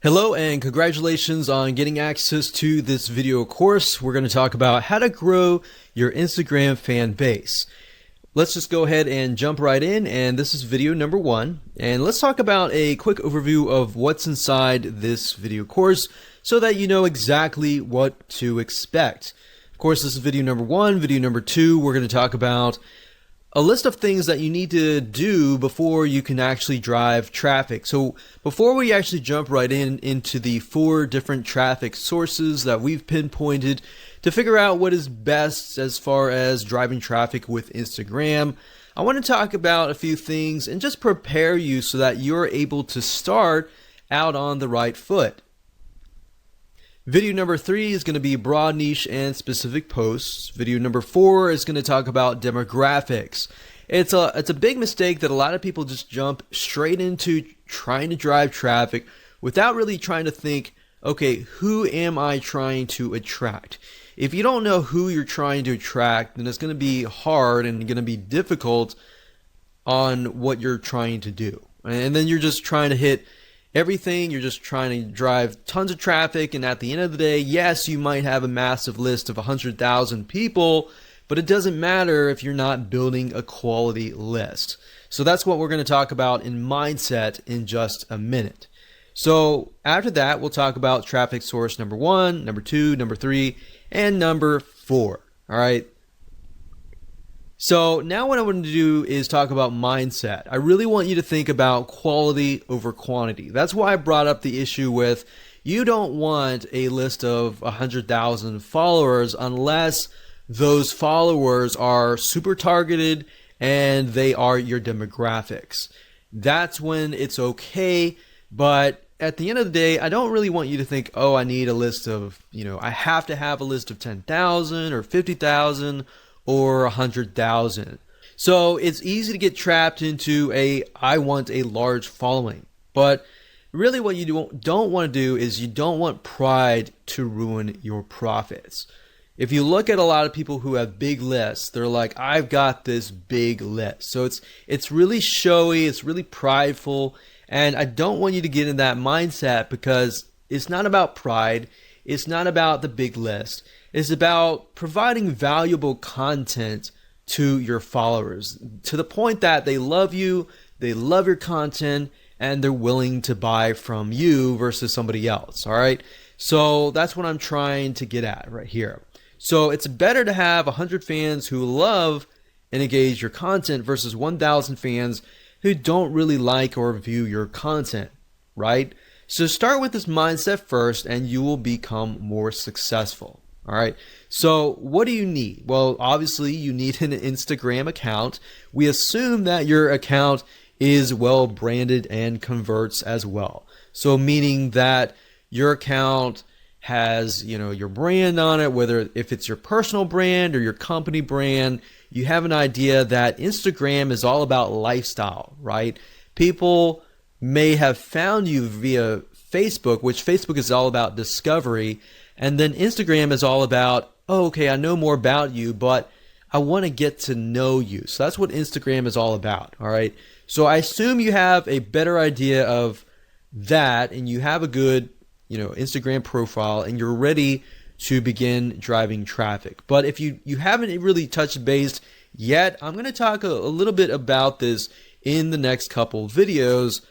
Hello and congratulations on getting access to this video course. We're going to talk about how to grow your Instagram fan base. Let's just go ahead and jump right in, and this is video number 1. And let's talk about a quick overview of what's inside this video course so that you know exactly what to expect. Of course, this is video number 1. Video number 2, we're going to talk about a list of things that you need to do before you can actually drive traffic. So before we actually jump right into the 4 different traffic sources that we've pinpointed to figure out what is best as far as driving traffic with Instagram, I want to talk about a few things and just prepare you so that you're able to start out on the right foot. Video number 3 is going to be broad niche and specific posts. Video number 4 is going to talk about demographics. It's a big mistake that a lot of people just jump straight into trying to drive traffic without really trying to think, okay, who am I trying to attract? If you don't know who you're trying to attract, then it's going to be hard and going to be difficult on what you're trying to do. And then you're just trying to hit everything. You're just trying to drive tons of traffic, and at the end of the day, yes, you might have a massive list of 100,000 people, but it doesn't matter if you're not building a quality list. So that's what we're going to talk about in mindset in just a minute. So after that, we'll talk about traffic source number 1, number 2, number 3, and number 4. All right. So now what I want to do is talk about mindset. I really want you to think about quality over quantity. That's why I brought up the issue with you don't want a list of 100,000 followers unless those followers are super targeted and they are your demographics. That's when it's okay. But at the end of the day, I don't really want you to think, oh, I need a list of, I have to have a list of 10,000 or 50,000 or 100,000. So it's easy to get trapped into I want a large following. But really what you don't want to do is you don't want pride to ruin your profits. If you look at a lot of people who have big lists, they're like, I've got this big list. So it's really showy, it's really prideful, and I don't want you to get in that mindset because it's not about pride, it's not about the big list. It's about providing valuable content to your followers to the point that they love you, they love your content, and they're willing to buy from you versus somebody else. All right. So that's what I'm trying to get at right here. So it's better to have 100 fans who love and engage your content versus 1,000 fans who don't really like or view your content, right? So start with this mindset first and you will become more successful. All right. So what do you need? Well, obviously you need an Instagram account. We assume that your account is well branded and converts as well. So meaning that your account has, your brand on it, whether if it's your personal brand or your company brand, you have an idea that Instagram is all about lifestyle, right? People may have found you via Facebook, which Facebook is all about discovery. And then Instagram is all about, oh, okay, I know more about you, but I want to get to know you. So that's what Instagram is all about, all right? So I assume you have a better idea of that and you have a good, Instagram profile and you're ready to begin driving traffic. But if you haven't really touched base yet, I'm going to talk a little bit about this in the next couple videos,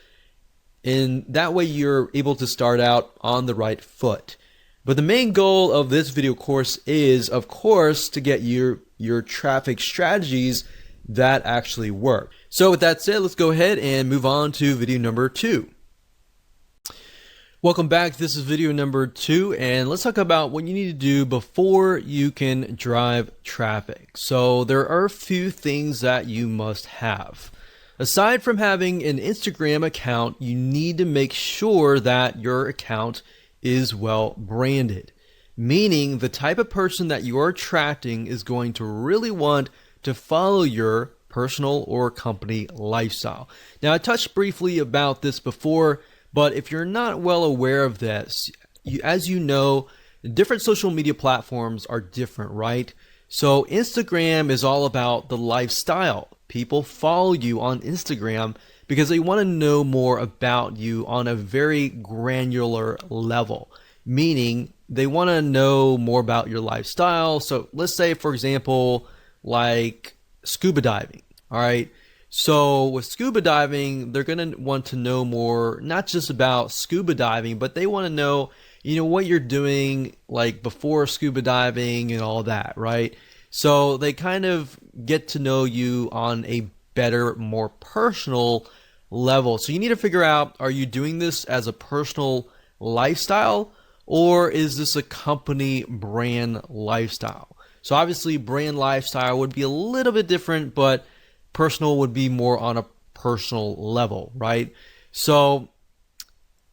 and that way you're able to start out on the right foot. But the main goal of this video course is, of course, to get your traffic strategies that actually work. So with that said, let's go ahead and move on to video number 2. Welcome back. This is video number 2, and let's talk about what you need to do before you can drive traffic. So there are a few things that you must have. Aside from having an Instagram account, you need to make sure that your account is well branded, meaning the type of person that you are attracting is going to really want to follow your personal or company lifestyle. Now, I touched briefly about this before, but if you're not well aware of this, as you know, different social media platforms are different, right? So Instagram is all about the lifestyle. People follow you on Instagram because they want to know more about you on a very granular level, meaning they want to know more about your lifestyle. So let's say, for example, like scuba diving. All right. So with scuba diving, they're going to want to know more, not just about scuba diving, but they want to know, what you're doing like before scuba diving and all that, right? So they kind of get to know you on a better, more personal level. So you need to figure out, are you doing this as a personal lifestyle, or is this a company brand lifestyle? So obviously brand lifestyle would be a little bit different, but personal would be more on a personal level, right? So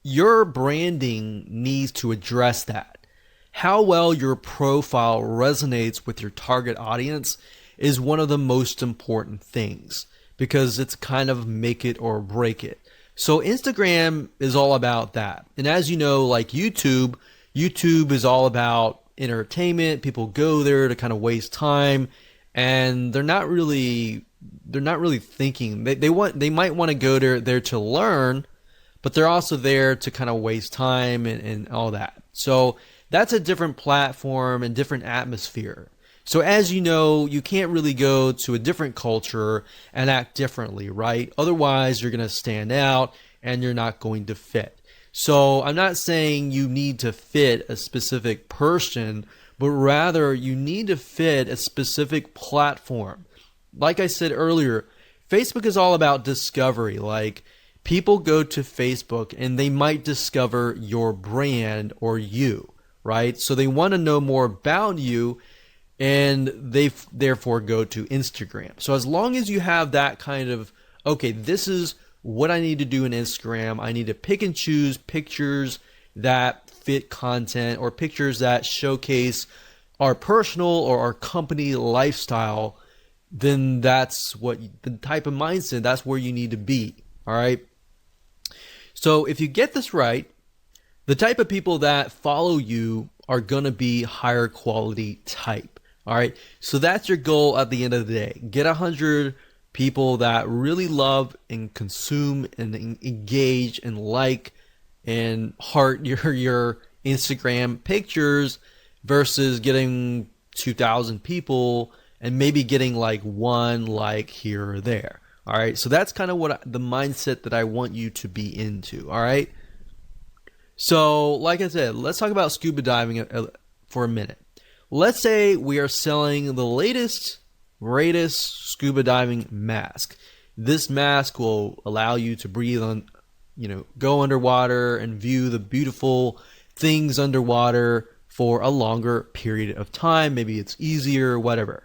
your branding needs to address that. How well your profile resonates with your target audience is one of the most important things, because it's kind of make it or break it. So Instagram is all about that. And as you know, like YouTube is all about entertainment. People go there to kind of waste time, and they're not really thinking. They might want to go there to learn, but they're also there to kind of waste time and all that. So that's a different platform and different atmosphere. So as you know, you can't really go to a different culture and act differently, right? Otherwise, you're going to stand out and you're not going to fit. So I'm not saying you need to fit a specific person, but rather you need to fit a specific platform. Like I said earlier, Facebook is all about discovery. Like, people go to Facebook and they might discover your brand or you, right? So they want to know more about you, and they therefore go to Instagram. So as long as you have that kind of, okay, this is what I need to do in Instagram. I need to pick and choose pictures that fit content, or pictures that showcase our personal or our company lifestyle. Then that's what the type of mindset, that's where you need to be. All right. So if you get this right, the type of people that follow you are going to be higher quality type. All right. So that's your goal at the end of the day. Get 100 people that really love and consume and engage and like and heart your Instagram pictures, versus getting 2,000 people and maybe getting like one like here or there. All right. So that's kind of the mindset that I want you to be into. All right. So like I said, let's talk about scuba diving for a minute. Let's say we are selling the latest, greatest scuba diving mask. This mask will allow you to breathe on, go underwater and view the beautiful things underwater for a longer period of time. Maybe it's easier, whatever.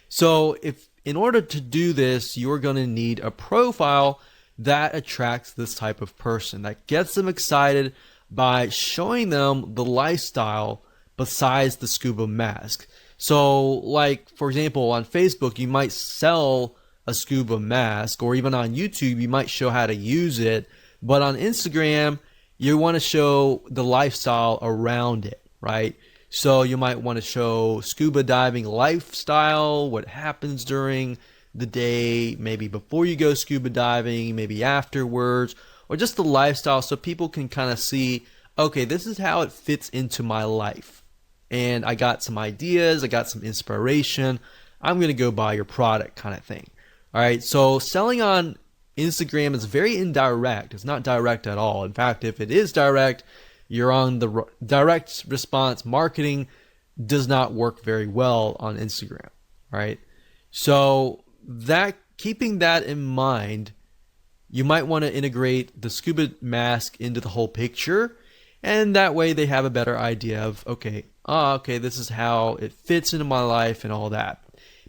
So in order to do this, you're going to need a profile that attracts this type of person, that gets them excited by showing them the lifestyle besides the scuba mask. So like, for example, on Facebook, you might sell a scuba mask, or even on YouTube, you might show how to use it. But on Instagram, you want to show the lifestyle around it, right? So you might want to show scuba diving lifestyle, what happens during the day, maybe before you go scuba diving, maybe afterwards, or just the lifestyle, so people can kind of see, okay, this is how it fits into my life. And I got some ideas, I got some inspiration, I'm going to go buy your product, kind of thing. All right, so selling on Instagram is very indirect. It's not direct at all. In fact, if it is direct, you're on the direct response marketing does not work very well on Instagram, right? So keeping that in mind, you might want to integrate the scuba mask into the whole picture, and that way they have a better idea of, okay, this is how it fits into my life and all that.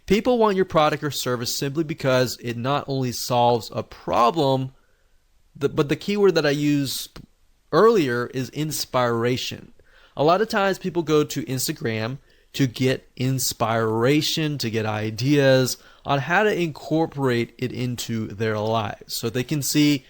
People want your product or service simply because it not only solves a problem, but the keyword that I used earlier is inspiration. A lot of times people go to Instagram to get inspiration, to get ideas on how to incorporate it into their lives. So they can see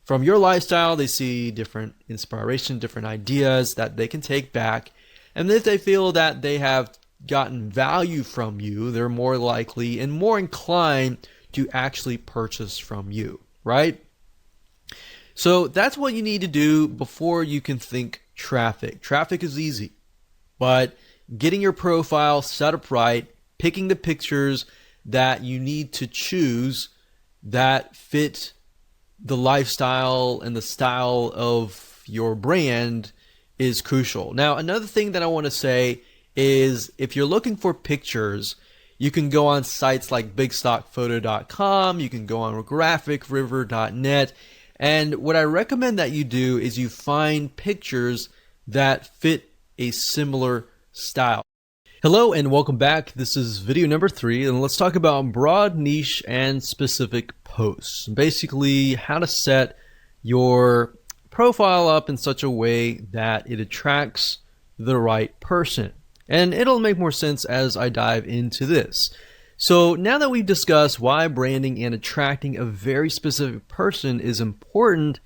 from your lifestyle, they see different inspiration, different ideas that they can take back. And if they feel that they have gotten value from you, they're more likely and more inclined to actually purchase from you, right? So that's what you need to do before you can think traffic. Traffic is easy, but getting your profile set up right, picking the pictures that you need to choose that fit the lifestyle and the style of your brand is crucial. Now, another thing that I want to say is if you're looking for pictures, you can go on sites like bigstockphoto.com, you can go on graphicriver.net, and what I recommend that you do is you find pictures that fit a similar style. Hello and welcome back. This is video number 3, and let's talk about broad niche and specific posts. Basically, how to set your profile up in such a way that it attracts the right person. And it'll make more sense as I dive into this. So now that we've discussed why branding and attracting a very specific person is important,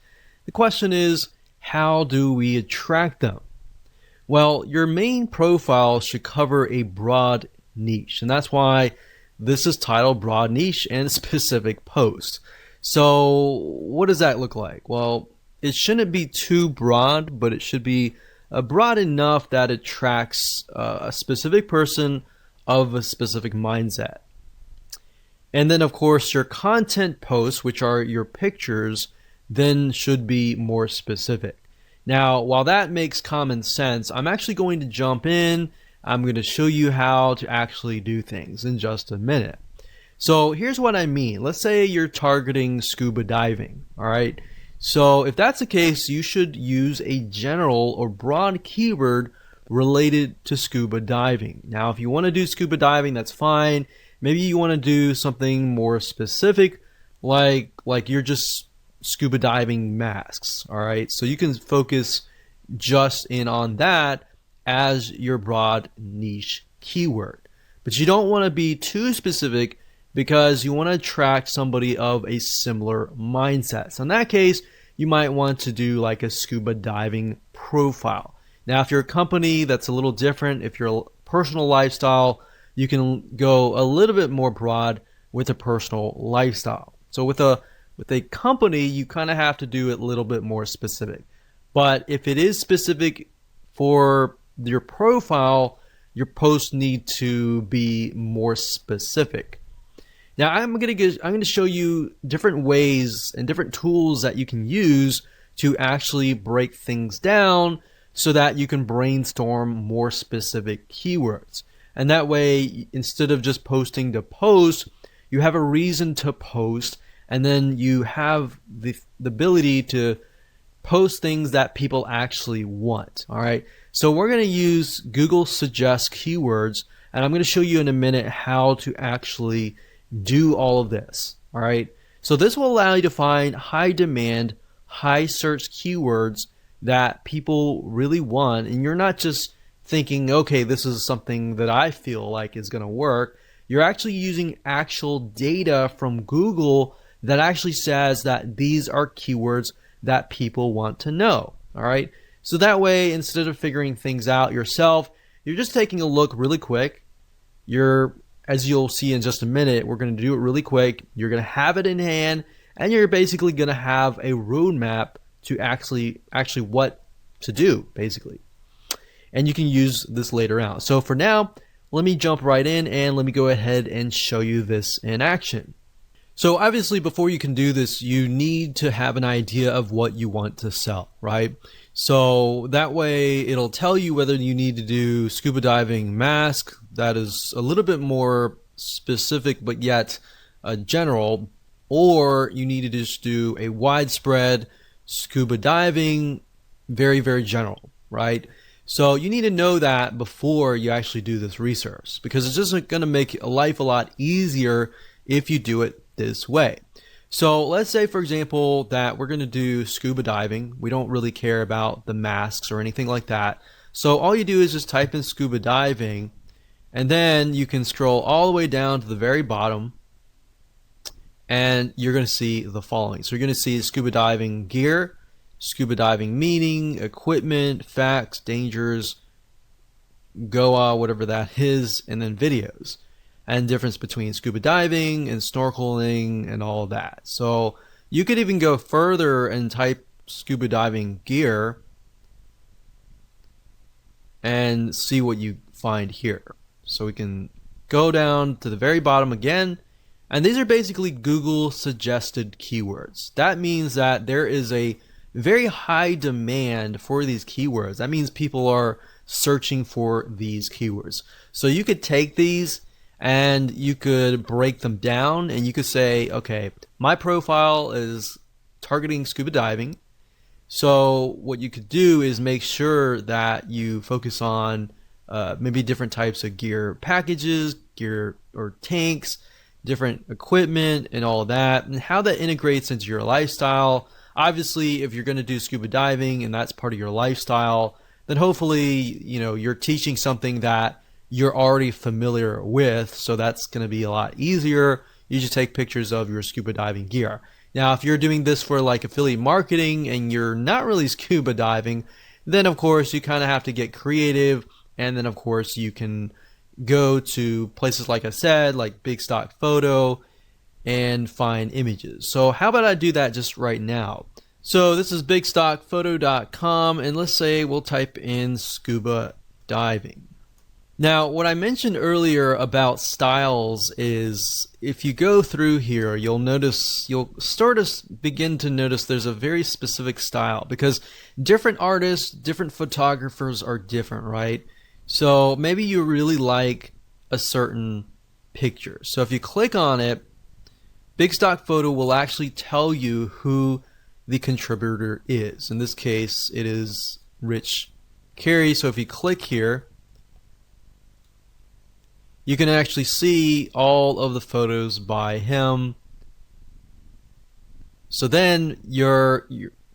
the question is, how do we attract them? Well, your main profile should cover a broad niche, and that's why this is titled Broad Niche and Specific Post. So what does that look like? Well, it shouldn't be too broad, but it should be broad enough that it attracts a specific person of a specific mindset. And then, of course, your content posts, which are your pictures, then should be more specific. Now, while that makes common sense, I'm actually going to jump in. I'm going to show you how to actually do things in just a minute. So here's what I mean. Let's say you're targeting scuba diving, all right? So if that's the case, you should use a general or broad keyword related to scuba diving. Now, if you want to do scuba diving, that's fine. Maybe you want to do something more specific, like you're just scuba diving masks, all right? So you can focus just in on that as your broad niche keyword. But you don't want to be too specific because you want to attract somebody of a similar mindset. So in that case, you might want to do like a scuba diving profile. Now, if you're a company, that's a little different. If you're a personal lifestyle, you can go a little bit more broad with a personal lifestyle. So with a company, you kind of have to do it a little bit more specific. But if it is specific for your profile, your posts need to be more specific. Now, I'm going to show you different ways and different tools that you can use to actually break things down so that you can brainstorm more specific keywords. And that way, instead of just posting to post, you have a reason to post, and then you have the ability to post things that people actually want. All right. So we're going to use Google Suggest Keywords, and I'm going to show you in a minute how to actually do all of this. All right. So this will allow you to find high demand, high search keywords that people really want, and you're not just thinking, okay, this is something that I feel like is going to work. You're actually using actual data from Google that actually says that these are keywords that people want to know. All right. So that way, instead of figuring things out yourself, you're just taking a look really quick. As you'll see in just a minute, we're going to do it really quick. You're going to have it in hand, and you're basically going to have a roadmap to actually what to do, basically. And you can use this later out. So for now, let me jump right in and let me go ahead and show you this in action. So obviously, before you can do this, you need to have an idea of what you want to sell, right? So that way it'll tell you whether you need to do scuba diving mask that is a little bit more specific but yet general, or you need to just do a widespread scuba diving, very, very general, right? So you need to know that before you actually do this research, because it's just going to make life a lot easier if you do it this way. So let's say, for example, that we're going to do scuba diving. We don't really care about the masks or anything like that. So all you do is just type in scuba diving, and then you can scroll all the way down to the very bottom, and you're going to see the following. So you're going to see scuba diving gear, scuba diving meaning, equipment, facts, dangers, Goa, whatever that is, and then videos, and difference between scuba diving and snorkeling and all of that. So You could even go further and type scuba diving gear and see what you find here. So we can go down to the very bottom again, and these are basically Google suggested keywords. That means that there is a very high demand for these keywords. That means people are searching for these keywords. So you could take these and you could break them down, and you could say, okay, my profile is targeting scuba diving. So what you could do is make sure that you focus on maybe different types of gear packages, gear or tanks, different equipment and all of that, and how that integrates into your lifestyle. Obviously, if you're going to do scuba diving and that's part of your lifestyle, then hopefully, you're teaching something that you're already familiar with. So that's going to be a lot easier. You just take pictures of your scuba diving gear. Now, if you're doing this for like affiliate marketing and you're not really scuba diving, then of course you kind of have to get creative. And then of course you can go to places like I said, like Big Stock Photo, and find images. So how about I do that just right now? So this is bigstockphoto.com, and let's say we'll type in scuba diving. Now, what I mentioned earlier about styles is if you go through here, you'll start to begin to notice there's a very specific style, because different artists, different photographers are different, right? So maybe you really like a certain picture. So if you click on it, Big Stock Photo will actually tell you who the contributor is. In this case, it is Rich Carey. So if you click here, you can actually see all of the photos by him. So then your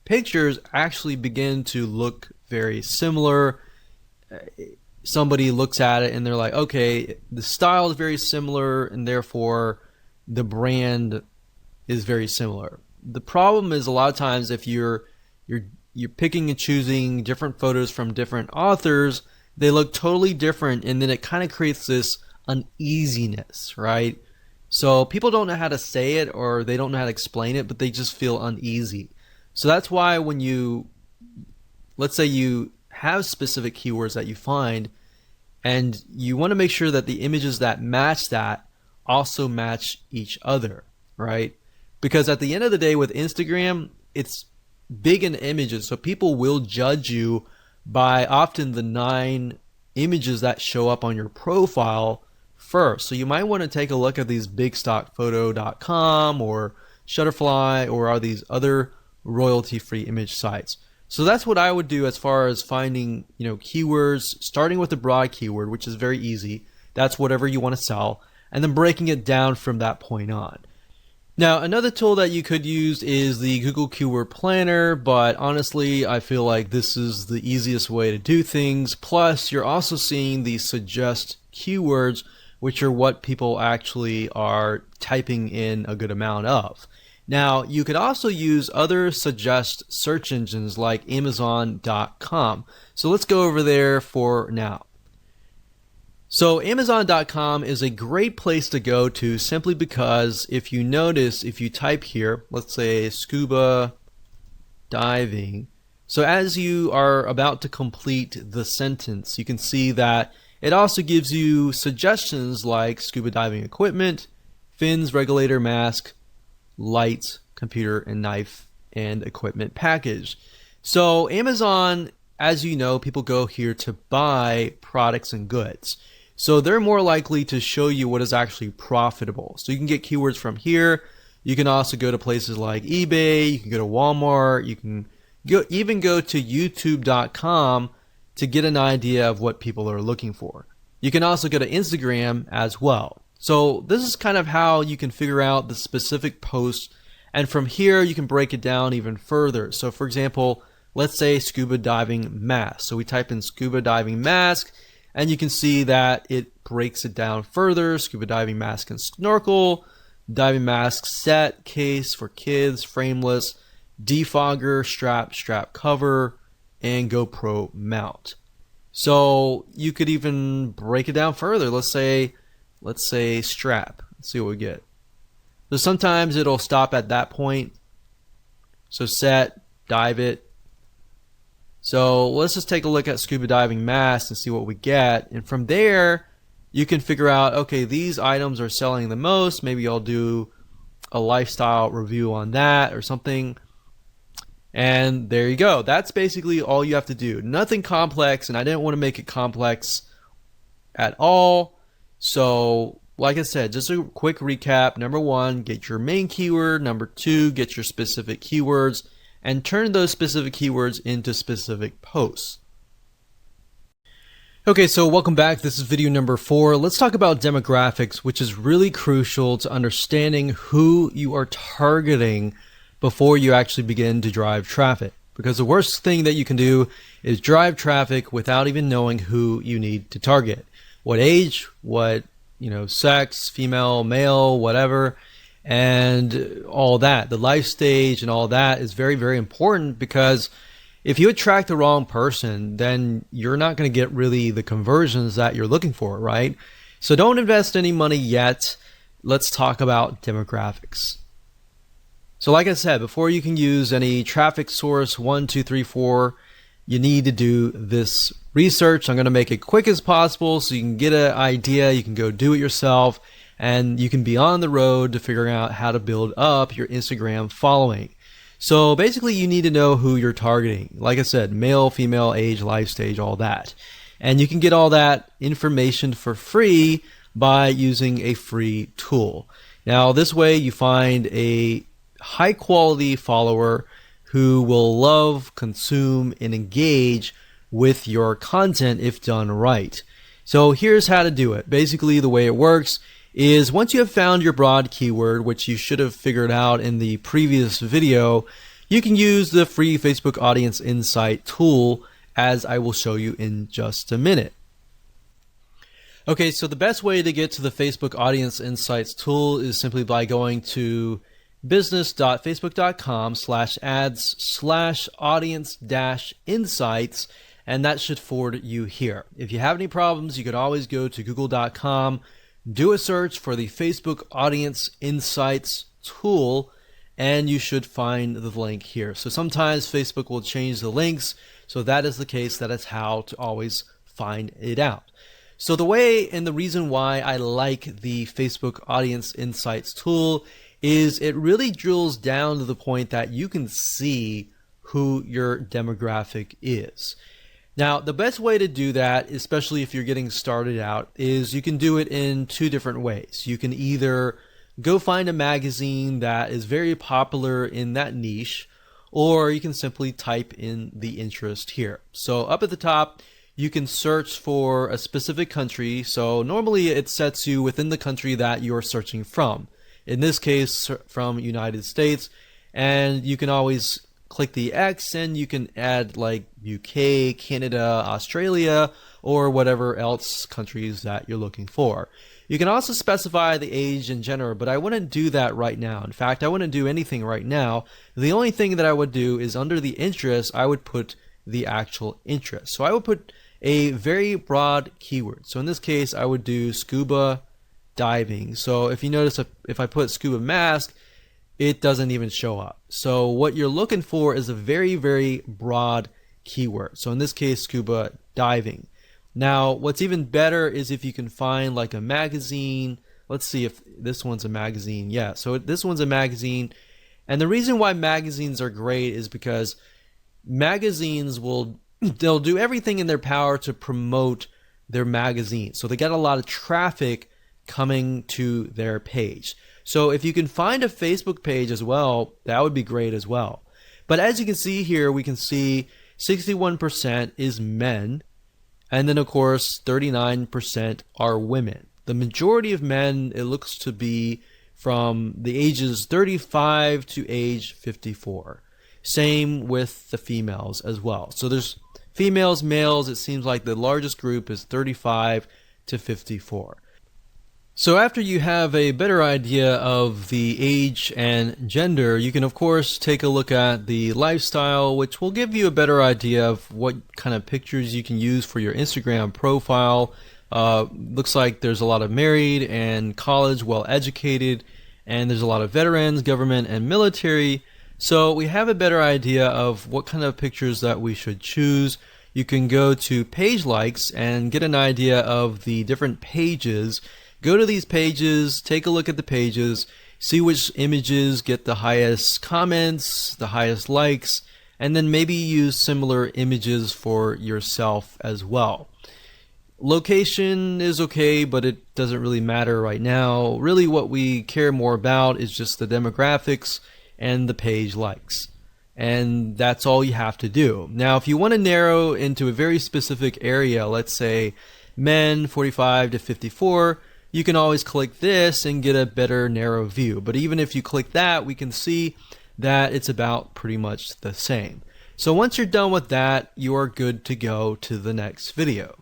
pictures actually begin to look very similar. Somebody looks at it and they're like, okay, the style is very similar and therefore the brand is very similar. The problem is a lot of times if you're picking and choosing different photos from different authors, they look totally different, and then it kind of creates this uneasiness, right? So people don't know how to say it, or they don't know how to explain it, but they just feel uneasy. So that's why when let's say you have specific keywords that you find, and you want to make sure that the images that match that also match each other, right? Because at the end of the day with Instagram, it's big in images, so people will judge you by often the 9 images that show up on your profile first. So you might want to take a look at these bigstockphoto.com or Shutterfly or are these other royalty-free image sites. So that's what I would do as far as finding, keywords, starting with the broad keyword, which is very easy. That's whatever you want to sell, and then breaking it down from that point on. Now, another tool that you could use is the Google Keyword Planner, but honestly, I feel like this is the easiest way to do things. Plus, you're also seeing the suggest keywords, which are what people actually are typing in a good amount of. Now, you could also use other suggest search engines like Amazon.com. So let's go over there for now. So Amazon.com is a great place to go to simply because if you notice, if you type here, let's say scuba diving. So as you are about to complete the sentence, you can see that it also gives you suggestions like scuba diving equipment, fins, regulator, mask, lights, computer, and knife and equipment package. So Amazon, as you know, people go here to buy products and goods. So they're more likely to show you what is actually profitable. So you can get keywords from here. You can also go to places like eBay. You can go to Walmart. You can even go to YouTube.com to get an idea of what people are looking for. You can also go to Instagram as well. So this is kind of how you can figure out the specific post. And from here, you can break it down even further. So for example, let's say scuba diving mask. So we type in scuba diving mask, and you can see that it breaks it down further. Scuba diving mask and snorkel, diving mask set, case for kids, frameless, defogger, strap cover, and GoPro mount. So you could even break it down further. Let's say strap. Let's see what we get. So sometimes it'll stop at that point. So set, dive it. So let's just take a look at scuba diving masks and see what we get. And from there, you can figure out, okay, these items are selling the most. Maybe I'll do a lifestyle review on that or something. And there you go. That's basically all you have to do. Nothing complex, and I didn't want to make it complex at all. So like I said, just a quick recap. Number one, get your main keyword. Number two, get your specific keywords and turn those specific keywords into specific posts. Okay, so welcome back. This is video number 4. Let's talk about demographics, which is really crucial to understanding who you are targeting before you actually begin to drive traffic. Because the worst thing that you can do is drive traffic without even knowing who you need to target. What age, what, sex, female, male, whatever, and all that. The life stage and all that is very, very important, because if you attract the wrong person, then you're not going to get really the conversions that you're looking for, right? So don't invest any money yet. Let's talk about demographics. So like I said, before you can use any traffic source 1, 2, 3, 4, you need to do this research. I'm going to make it quick as possible so you can get an idea, you can go do it yourself, and you can be on the road to figuring out how to build up your Instagram following. So basically you need to know who you're targeting. Like I said, male, female, age, life stage, all that. And you can get all that information for free by using a free tool. Now this way you find a high quality follower who will love, consume, and engage with your content if done right. So here's how to do it. Basically the way it works is once you have found your broad keyword, which you should have figured out in the previous video, you can use the free Facebook Audience Insight tool, as I will show you in just a minute. Okay, so the best way to get to the Facebook Audience Insights tool is simply by going to business.facebook.com/ads/audience-insights, and that should forward you here. If you have any problems, you could always go to google.com, do a search for the Facebook Audience Insights tool, and you should find the link here. So sometimes Facebook will change the links, so that is the case. That is how to always find it out. So the way and the reason why I like the Facebook Audience Insights tool is it really drills down to the point that you can see who your demographic is. Now, the best way to do that, especially if you're getting started out, is you can do it in two different ways. You can either go find a magazine that is very popular in that niche, or you can simply type in the interest here. So up at the top, you can search for a specific country. So normally it sets you within the country that you're searching from. In this case, from United States, and you can always click the X and you can add like UK, Canada, Australia, or whatever else countries that you're looking for. You can also specify the age and gender, but I wouldn't do that right now. In fact, I wouldn't do anything right now. The only thing that I would do is under the interest, I would put the actual interest. So I would put a very broad keyword. So in this case, I would do scuba diving. So if you notice, if I put scuba mask, it doesn't even show up. So what you're looking for is a very, very broad keyword. So in this case, scuba diving. Now, what's even better is if you can find like a magazine. Let's see if this one's a magazine. Yeah, so this one's a magazine. And the reason why magazines are great is because magazines they'll do everything in their power to promote their magazine. So they get a lot of traffic coming to their page. So if you can find a Facebook page as well, that would be great as well. But as you can see here, we can see 61% is men, and then of course 39% are women. The majority of men, it looks to be from the ages 35 to age 54. Same with the females as well. So there's females, males, it seems like the largest group is 35 to 54. So after you have a better idea of the age and gender, you can of course take a look at the lifestyle, which will give you a better idea of what kind of pictures you can use for your Instagram profile. Looks like there's a lot of married and college, well educated, and there's a lot of veterans, government, and military. So we have a better idea of what kind of pictures that we should choose. You can go to page likes and get an idea of the different pages. Go to these pages, take a look at the pages, see which images get the highest comments, the highest likes, and then maybe use similar images for yourself as well. Location is okay, but it doesn't really matter right now. Really what we care more about is just the demographics and the page likes. And that's all you have to do. Now, if you want to narrow into a very specific area, let's say men 45 to 54, you can always click this and get a better narrow view. But even if you click that, we can see that it's about pretty much the same. So once you're done with that, you are good to go to the next video.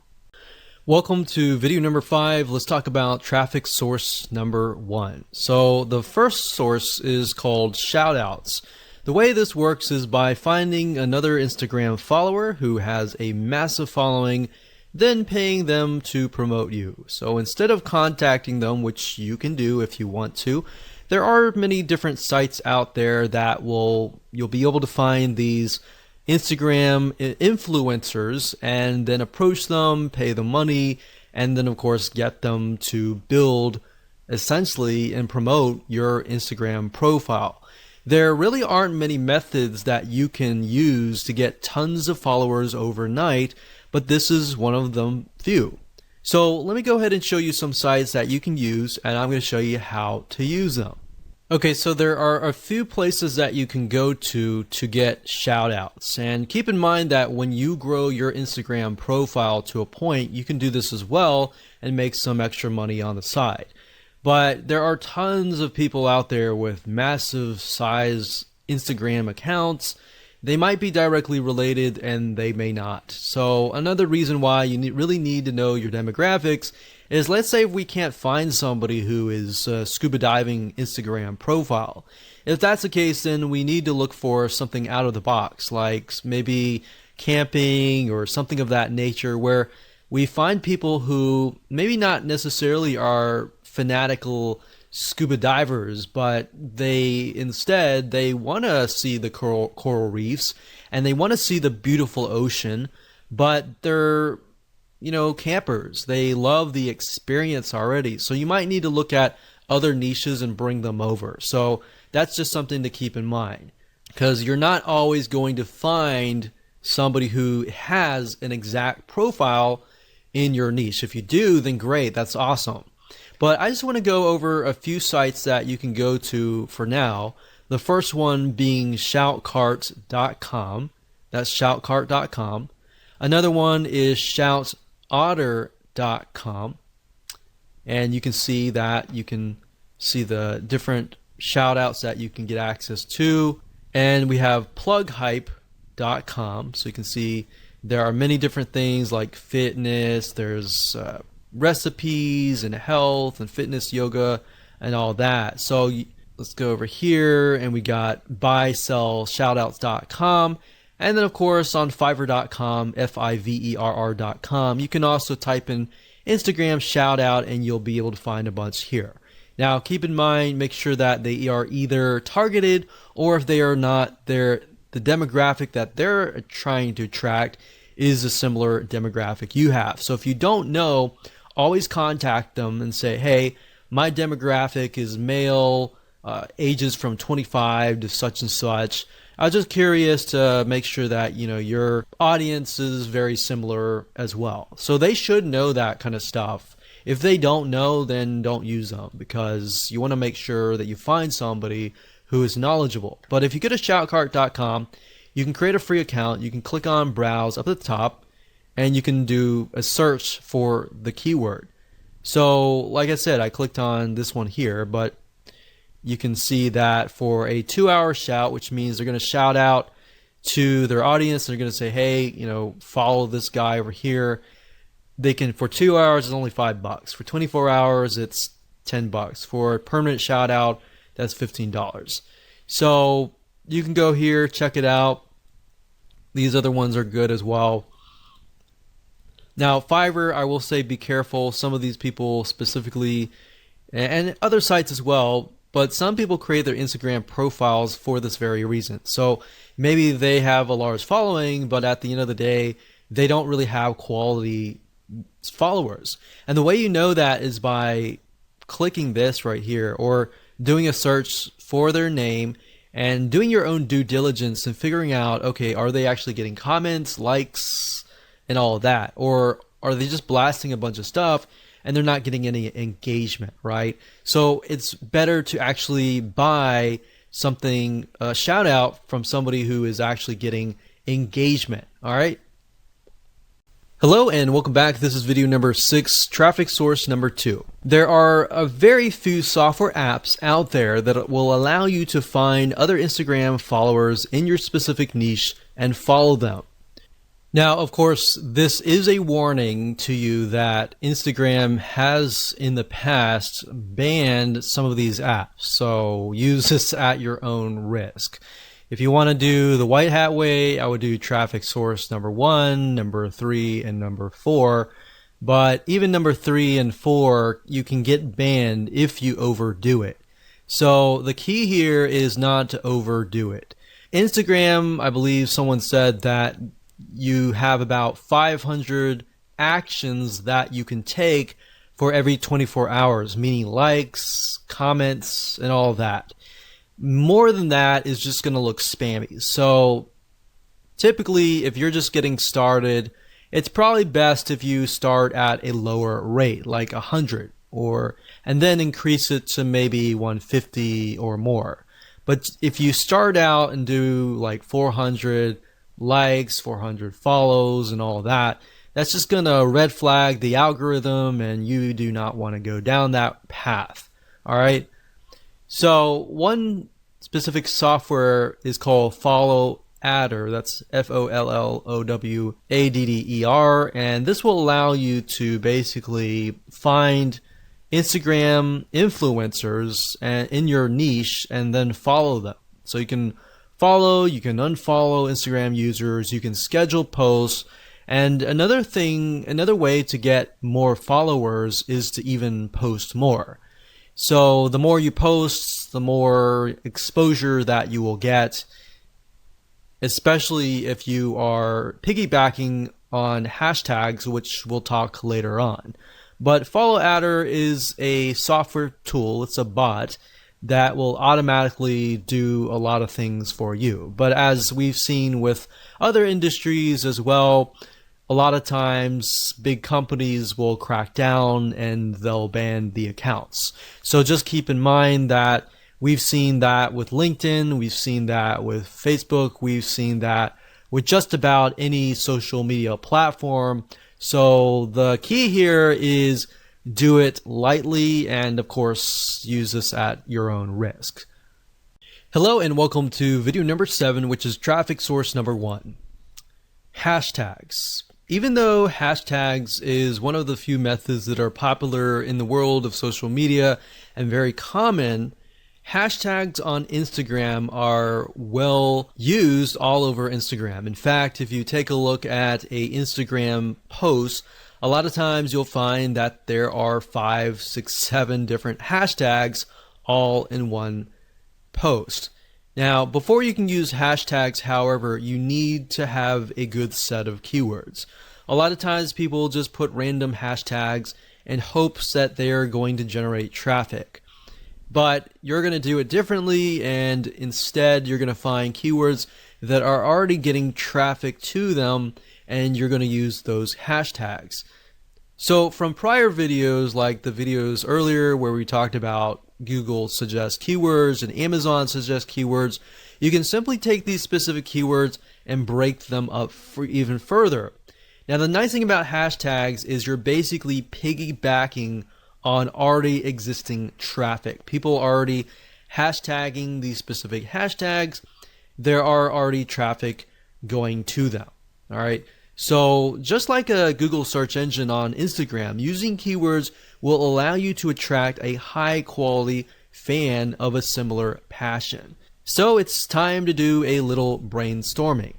Welcome to video number 5. Let's talk about traffic source number 1. So the first source is called shoutouts. The way this works is by finding another Instagram follower who has a massive following, then paying them to promote you. So instead of contacting them, which you can do if you want to, there are many different sites out there that you'll be able to find these Instagram influencers and then approach them, pay them money, and then of course get them to build essentially and promote your Instagram profile. There really aren't many methods that you can use to get tons of followers overnight, but this is one of them few. So let me go ahead and show you some sites that you can use, and I'm going to show you how to use them. Okay, so there are a few places that you can go to get shout outs. And keep in mind that when you grow your Instagram profile to a point, you can do this as well and make some extra money on the side. But there are tons of people out there with massive size Instagram accounts. They might be directly related and they may not. So another reason why you really need to know your demographics is, let's say we can't find somebody who is scuba diving Instagram profile. If that's the case, then we need to look for something out of the box, like maybe camping or something of that nature, where we find people who maybe not necessarily are fanatical scuba divers, but they want to see the coral reefs and they want to see the beautiful ocean, but they're campers. They love the experience already. So you might need to look at other niches and bring them over. So that's just something to keep in mind, because you're not always going to find somebody who has an exact profile in your niche. If you do, then great, that's awesome. But I just want to go over a few sites that you can go to for now. The first one being shoutcart.com. That's shoutcart.com. Another one is shoutotter.com. And you can see that you can see the different shout outs that you can get access to. And we have plughype.com. So you can see there are many different things like fitness, there's recipes and health and fitness, yoga, and all that. So let's go over here and we got buysellshoutouts.com. And then of course on fiverr.com, fiverr.com, you can also type in Instagram shout out and you'll be able to find a bunch here. Now keep in mind, make sure that they are either targeted, or if they are not, the demographic that they're trying to attract is a similar demographic you have. So if you don't know, always contact them and say, hey, my demographic is male, ages from 25 to such and such. I was just curious to make sure that your audience is very similar as well. So they should know that kind of stuff. If they don't know, then don't use them, because you want to make sure that you find somebody who is knowledgeable. But if you go to shoutcart.com, you can create a free account. You can click on browse up at the top, and you can do a search for the keyword. So like I said, I clicked on this one here, but you can see that for a 2-hour shout, which means they're going to shout out to their audience. They're going to say, hey, follow this guy over here. They can, for 2 hours, it's only $5. For 24 hours, it's $10. For a permanent shout out, that's $15. So you can go here, check it out. These other ones are good as well. Now, Fiverr, I will say be careful. Some of these people specifically, and other sites as well, but some people create their Instagram profiles for this very reason. So maybe they have a large following, but at the end of the day, they don't really have quality followers. And the way you know that is by clicking this right here or doing a search for their name and doing your own due diligence and figuring out, okay, are they actually getting comments, likes, and all of that? Or are they just blasting a bunch of stuff and they're not getting any engagement, right? So it's better to actually buy something, a shout out from somebody who is actually getting engagement, all right? Hello and welcome back. This is video number 6, traffic source number 2. There are a very few software apps out there that will allow you to find other Instagram followers in your specific niche and follow them. Now, of course, this is a warning to you that Instagram has in the past banned some of these apps. So use this at your own risk. If you want to do the white hat way, I would do traffic source number 1, number 3, and number 4. But even number 3 and 4, you can get banned if you overdo it. So the key here is not to overdo it. Instagram, I believe someone said that you have about 500 actions that you can take for every 24 hours, meaning likes, comments, and all of that. More than that is just going to look spammy. So typically, if you're just getting started, it's probably best if you start at a lower rate, like 100, and then increase it to maybe 150 or more. But if you start out and do like 400 likes, 400 follows, and all that, that's just going to red flag the algorithm, and you do not want to go down that path. All right. So one specific software is called Follow Adder. That's FOLLOWADDER, and this will allow you to basically find Instagram influencers in your niche and then follow them. So you can follow, you can unfollow Instagram users, you can schedule posts, and another way to get more followers is to even post more. So the more you post, the more exposure that you will get, especially if you are piggybacking on hashtags, which we'll talk later on. But Follow Adder is a software tool, it's a bot that will automatically do a lot of things for you. But as we've seen with other industries as well, a lot of times big companies will crack down and they'll ban the accounts. So just keep in mind that we've seen that with LinkedIn, we've seen that with Facebook, we've seen that with just about any social media platform. So the key here is do it lightly and of course use this at your own risk. Hello and welcome to video number 7, which is traffic source number 1. Hashtags. Even though hashtags is one of the few methods that are popular in the world of social media and very common, hashtags on Instagram are well used all over Instagram. In fact, if you take a look at a Instagram post, a lot of times you'll find that there are 5, 6, 7 different hashtags all in one post. Now, before you can use hashtags, however, you need to have a good set of keywords. A lot of times people just put random hashtags in hopes that they're going to generate traffic. But you're going to do it differently, and instead you're going to find keywords that are already getting traffic to them, and you're going to use those hashtags. So from prior videos, like the videos earlier where we talked about Google suggest keywords and Amazon suggest keywords, you can simply take these specific keywords and break them up for even further. Now the nice thing about hashtags is you're basically piggybacking on already existing traffic. People already hashtagging these specific hashtags. There are already traffic going to them. All right. So just like a Google search engine on Instagram, using keywords will allow you to attract a high quality fan of a similar passion. So it's time to do a little brainstorming.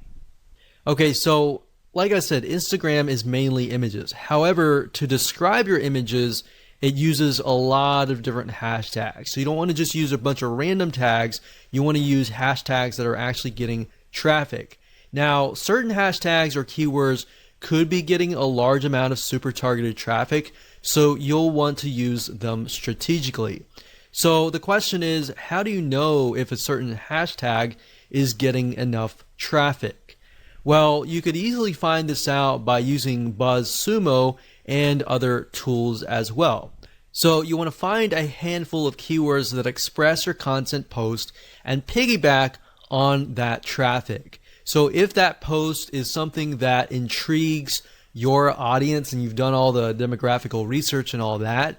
Okay, so like I said, Instagram is mainly images. However, to describe your images, it uses a lot of different hashtags. So you don't want to just use a bunch of random tags. You want to use hashtags that are actually getting traffic. Now, certain hashtags or keywords could be getting a large amount of super targeted traffic, so you'll want to use them strategically. So the question is, how do you know if a certain hashtag is getting enough traffic? Well, you could easily find this out by using BuzzSumo and other tools as well. So you want to find a handful of keywords that express your content post and piggyback on that traffic. So if that post is something that intrigues your audience and you've done all the demographical research and all that,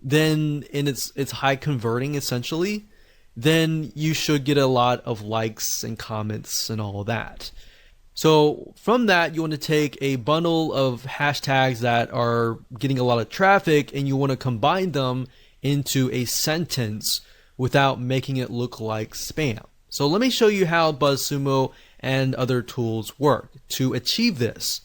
then it's high converting essentially, then you should get a lot of likes and comments and all of that. So from that, you want to take a bundle of hashtags that are getting a lot of traffic and you want to combine them into a sentence without making it look like spam. So let me show you how BuzzSumo and other tools work to achieve this.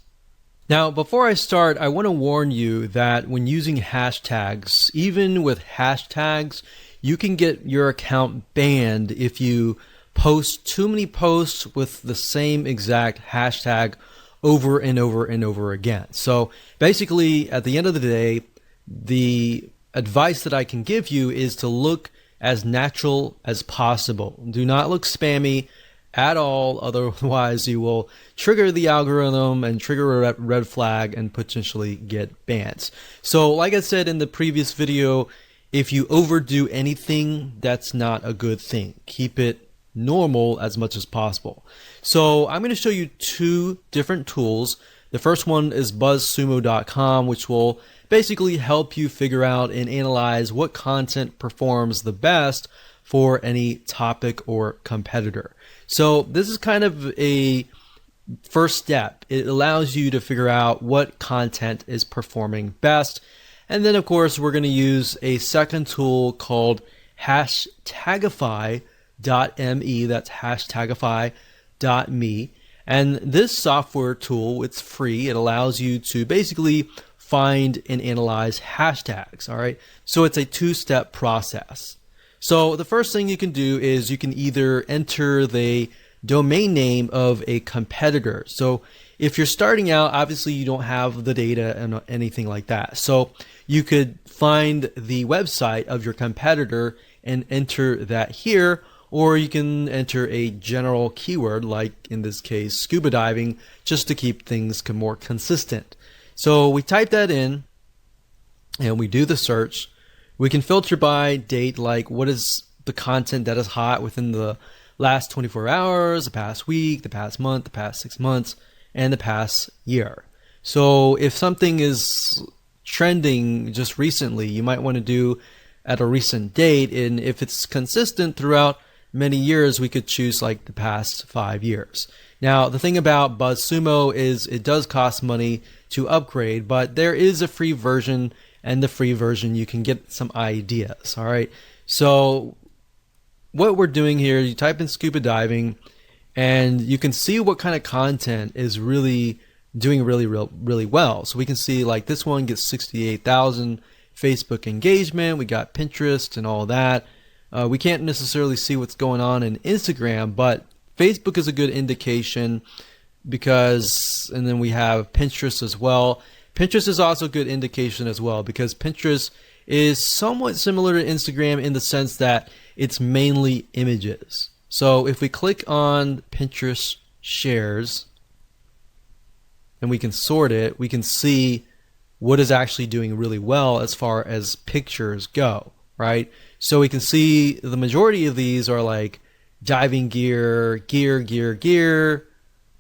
Now, before I start, I want to warn you that when using hashtags, even with hashtags, you can get your account banned if you post too many posts with the same exact hashtag over and over and over again. So basically, at the end of the day, the advice that I can give you is to look as natural as possible. Do not look spammy at all, otherwise you will trigger the algorithm and trigger a red flag and potentially get bans. So like I said in the previous video, if you overdo anything, that's not a good thing. Keep it normal as much as possible. So I'm going to show you two different tools. The first one is buzzsumo.com, which will basically help you figure out and analyze what content performs the best for any topic or competitor. So this is kind of a first step. It allows you to figure out what content is performing best. And then of course, we're going to use a second tool called hashtagify.me. That's hashtagify.me. And this software tool, it's free. It allows you to basically find and analyze hashtags. All right. So it's a two-step process. So the first thing you can do is you can either enter the domain name of a competitor. So if you're starting out, obviously you don't have the data and anything like that. So you could find the website of your competitor and enter that here, or you can enter a general keyword, like in this case, scuba diving, just to keep things more consistent. So we type that in and we do the search. We can filter by date, like what is the content that is hot within the last 24 hours, the past week, the past month, the past 6 months, and the past year. So if something is trending just recently, you might want to do at a recent date. And if it's consistent throughout many years, we could choose like the past 5 years. Now, the thing about BuzzSumo is it does cost money to upgrade, but there is a free version, and the free version you can get some ideas. All right. So what we're doing here, you type in scuba diving and you can see what kind of content is really doing really well. So we can see like this one gets 68,000 Facebook engagement. We got Pinterest and all that. We can't necessarily see what's going on in Instagram, but Facebook is a good indication because, and then we have Pinterest as well. Pinterest is also a good indication as well because Pinterest is somewhat similar to Instagram in the sense that it's mainly images. So if we click on Pinterest shares and we can sort it, we can see what is actually doing really well as far as pictures go, right? So we can see the majority of these are like diving gear.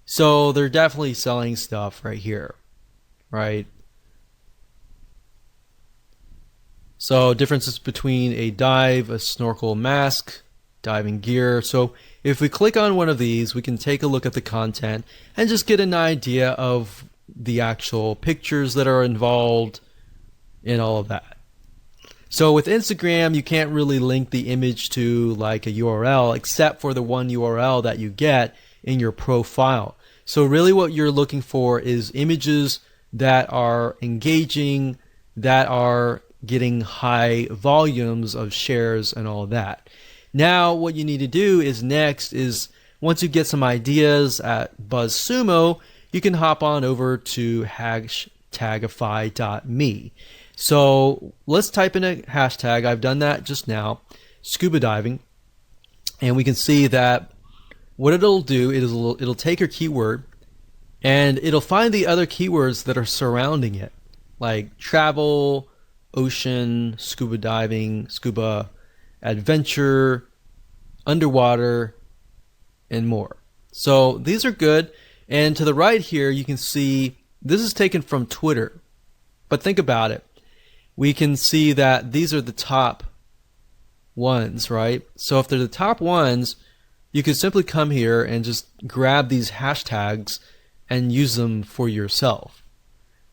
So they're definitely selling stuff right here, right? So differences between a dive, a snorkel, mask, diving gear. So if we click on one of these, we can take a look at the content and just get an idea of the actual pictures that are involved in all of that. So with Instagram, you can't really link the image to like a URL except for the one URL that you get in your profile. So really what you're looking for is images that are engaging, that are getting high volumes of shares and all that. Now what you need to do is next is once you get some ideas at BuzzSumo, you can hop on over to hashtagify.me. So let's type in a hashtag. I've done that just now, scuba diving, and we can see that what it'll do is it'll take your keyword and it'll find the other keywords that are surrounding it, like travel, ocean, scuba diving, scuba adventure, underwater, and more. So these are good. And to the right here, you can see this is taken from Twitter. But think about it. We can see that these are the top ones, right? So if they're the top ones, you can simply come here and just grab these hashtags and use them for yourself.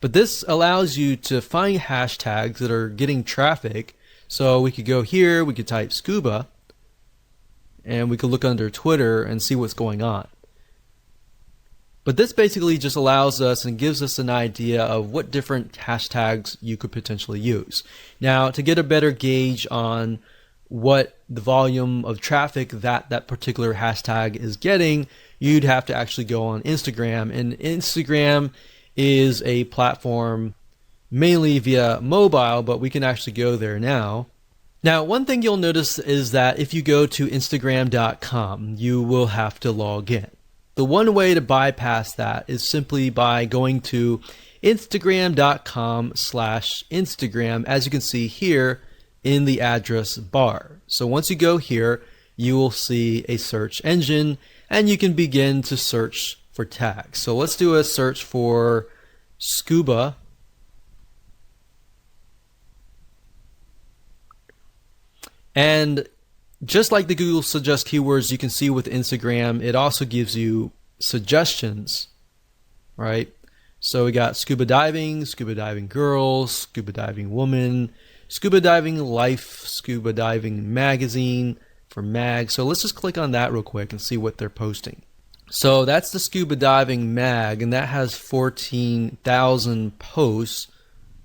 But this allows you to find hashtags that are getting traffic. So we could go here, we could type scuba, and we could look under Twitter and see what's going on. But this basically just allows us and gives us an idea of what different hashtags you could potentially use. Now, to get a better gauge on what the volume of traffic that particular hashtag is getting, you'd have to actually go on Instagram. And Instagram is a platform mainly via mobile, but we can actually go there now. Now, one thing you'll notice is that if you go to Instagram.com, you will have to log in. The one way to bypass that is simply by going to Instagram.com/Instagram, as you can see here in the address bar. So once you go here, you will see a search engine and you can begin to search for tags. So let's do a search for scuba. And just like the Google Suggest keywords, you can see with Instagram, it also gives you suggestions, right? So we got scuba diving girl, scuba diving woman, scuba diving life, scuba diving magazine for mag. So let's just click on that real quick and see what they're posting. So that's the scuba diving mag, and that has 14,000 posts.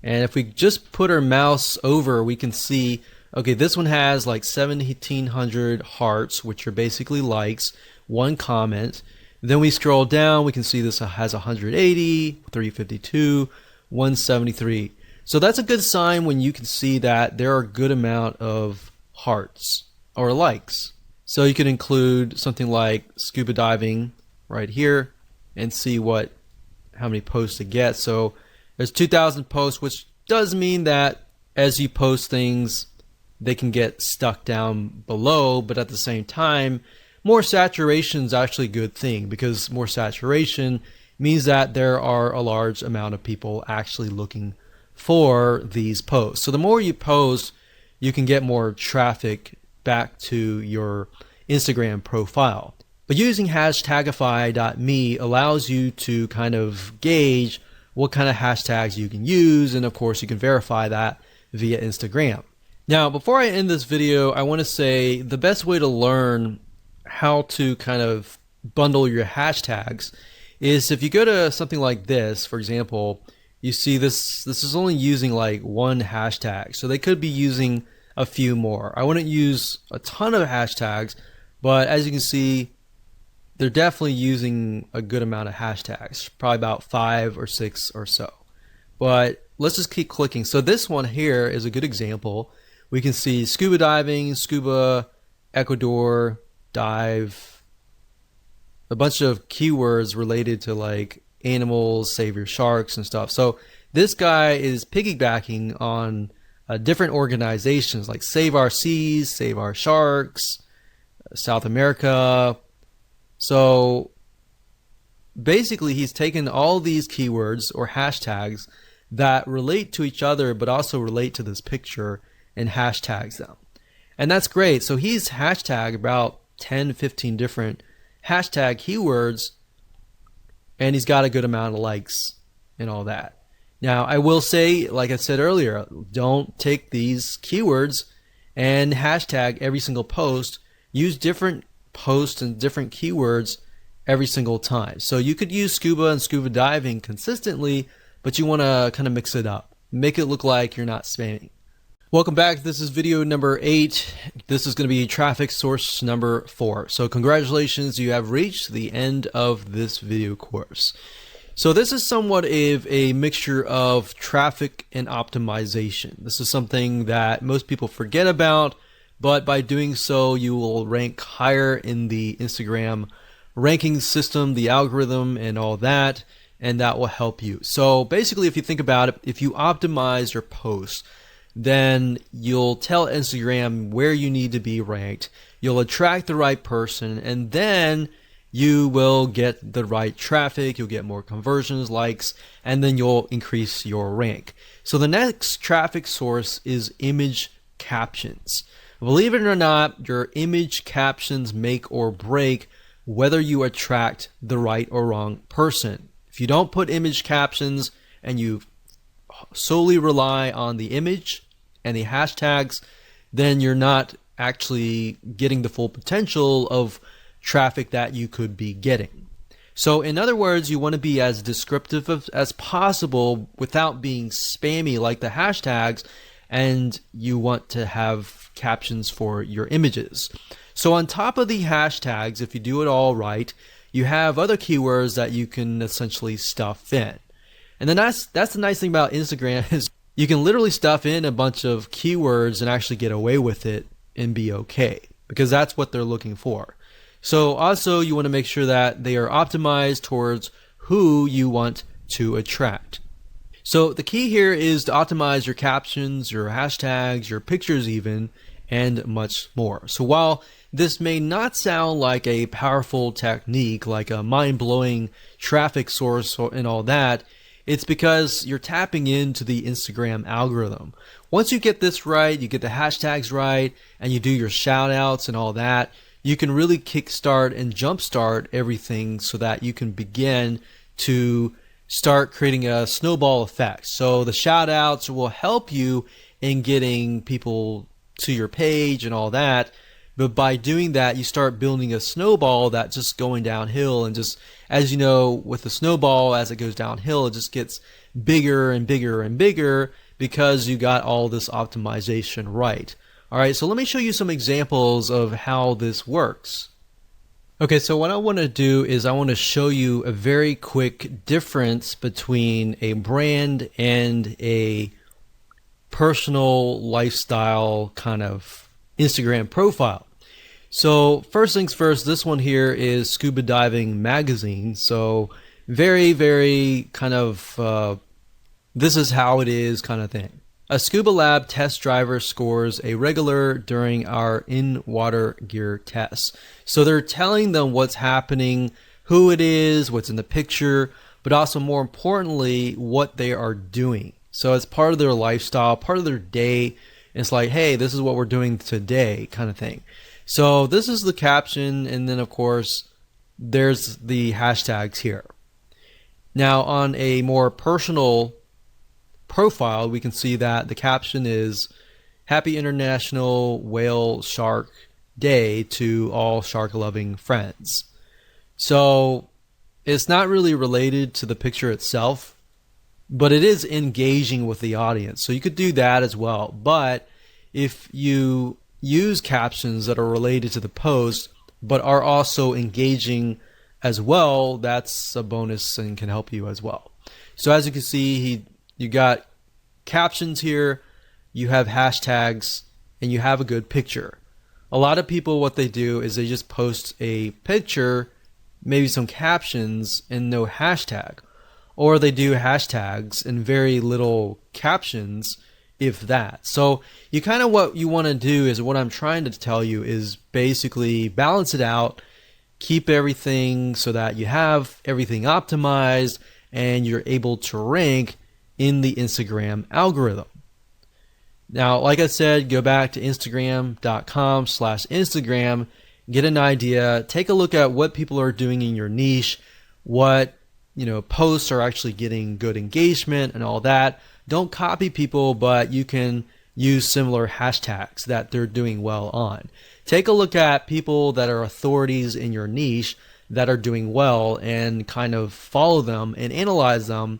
And if we just put our mouse over, we can see, okay, this one has like 1,700 hearts, which are basically likes, one comment. Then we scroll down, we can see this has 180, 352, 173. So that's a good sign when you can see that there are a good amount of hearts or likes. So you can include something like scuba diving right here and see how many posts it gets. So there's 2,000 posts, which does mean that as you post things, they can get stuck down below, but at the same time, more saturation is actually a good thing, because more saturation means that there are a large amount of people actually looking for these posts. So the more you post, you can get more traffic back to your Instagram profile. But using hashtagify.me allows you to kind of gauge what kind of hashtags you can use, and of course you can verify that via Instagram. Now, before I end this video, I want to say the best way to learn how to kind of bundle your hashtags is if you go to something like this. For example, you see this is only using like one hashtag, so they could be using a few more. I wouldn't use a ton of hashtags, but as you can see, they're definitely using a good amount of hashtags, probably about 5 or 6 or so. But let's just keep clicking. So this one here is a good example. We can see scuba diving, scuba, Ecuador, dive, a bunch of keywords related to like animals, save your sharks and stuff. So this guy is piggybacking on different organizations like Save Our Seas, Save Our Sharks, South America. So basically he's taken all these keywords or hashtags that relate to each other but also relate to this picture and hashtags them. And that's great. So he's hashtagged about 10, 15 different hashtag keywords, and he's got a good amount of likes and all that. Now, I will say, like I said earlier, don't take these keywords and hashtag every single post. Use different posts and different keywords every single time. So you could use scuba and scuba diving consistently, but you want to kind of mix it up. Make it look like you're not spamming. Welcome back. This is video number 8. This is going to be traffic source number 4. So congratulations, you have reached the end of this video course. So this is somewhat of a mixture of traffic and optimization. This is something that most people forget about, but by doing so, you will rank higher in the Instagram ranking system, the algorithm, and all that, and that will help you. So basically, if you think about it, if you optimize your posts, then you'll tell Instagram where you need to be ranked. You'll attract the right person, and then you will get the right traffic. You'll get more conversions, likes, and then you'll increase your rank. So the next traffic source is image captions. Believe it or not, your image captions make or break whether you attract the right or wrong person. If you don't put image captions and you solely rely on the image and the hashtags, then you're not actually getting the full potential of traffic that you could be getting. So in other words, you want to be as descriptive as possible without being spammy like the hashtags, and you want to have captions for your images. So on top of the hashtags, if you do it all right, you have other keywords that you can essentially stuff in. And then that's the nice thing about Instagram is you can literally stuff in a bunch of keywords and actually get away with it and be okay, because that's what they're looking for. So also you want to make sure that they are optimized towards who you want to attract. So the key here is to optimize your captions, your hashtags, your pictures even, and much more. So while this may not sound like a powerful technique, like a mind-blowing traffic source and all that, it's because you're tapping into the Instagram algorithm. Once you get this right, you get the hashtags right, and you do your shout outs and all that, you can really kickstart and jumpstart everything so that you can begin to start creating a snowball effect. So the shout outs will help you in getting people to your page and all that. But by doing that, you start building a snowball that's just going downhill. And just, as you know, with the snowball, as it goes downhill, it just gets bigger and bigger and bigger because you got all this optimization right. All right, so let me show you some examples of how this works. Okay, so what I want to do is I want to show you a very quick difference between a brand and a personal lifestyle kind of Instagram profile. So first things first, this one here is Scuba Diving Magazine. So very, very kind of this is how it is kind of thing. A scuba lab test driver scores a regular during our in-water gear tests. So they're telling them what's happening, who it is, what's in the picture, but also more importantly, what they are doing. So it's part of their lifestyle, part of their day. It's like, hey, this is what we're doing today kind of thing. So this is the caption, and then of course, there's the hashtags here. Now on a more personal profile, we can see that the caption is Happy International Whale Shark Day to all shark-loving friends. So it's not really related to the picture itself, but it is engaging with the audience. So you could do that as well. But if you use captions that are related to the post, but are also engaging as well, that's a bonus and can help you as well. So as you can see, you got captions here, you have hashtags, and you have a good picture. A lot of people, what they do is they just post a picture, maybe some captions, and no hashtag. Or they do hashtags and very little captions, if that. So you kind of, what you want to do is, what I'm trying to tell you is basically balance it out, keep everything so that you have everything optimized and you're able to rank in the Instagram algorithm. Now, like I said, go back to instagram.com/Instagram, get an idea, take a look at what people are doing in your niche, what posts are actually getting good engagement and all that. Don't copy people, but you can use similar hashtags that they're doing well on. Take a look at people that are authorities in your niche that are doing well and kind of follow them and analyze them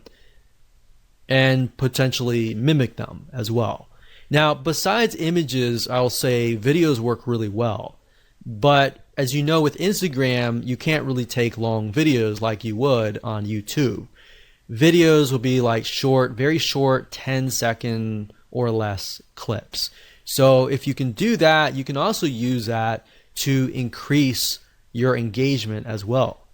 and potentially mimic them as well. Now, besides images, I'll say videos work really well. But as you know, with Instagram, you can't really take long videos like you would on YouTube. Videos will be like short, very short, 10-second or less clips. So if you can do that, you can also use that to increase your engagement as well.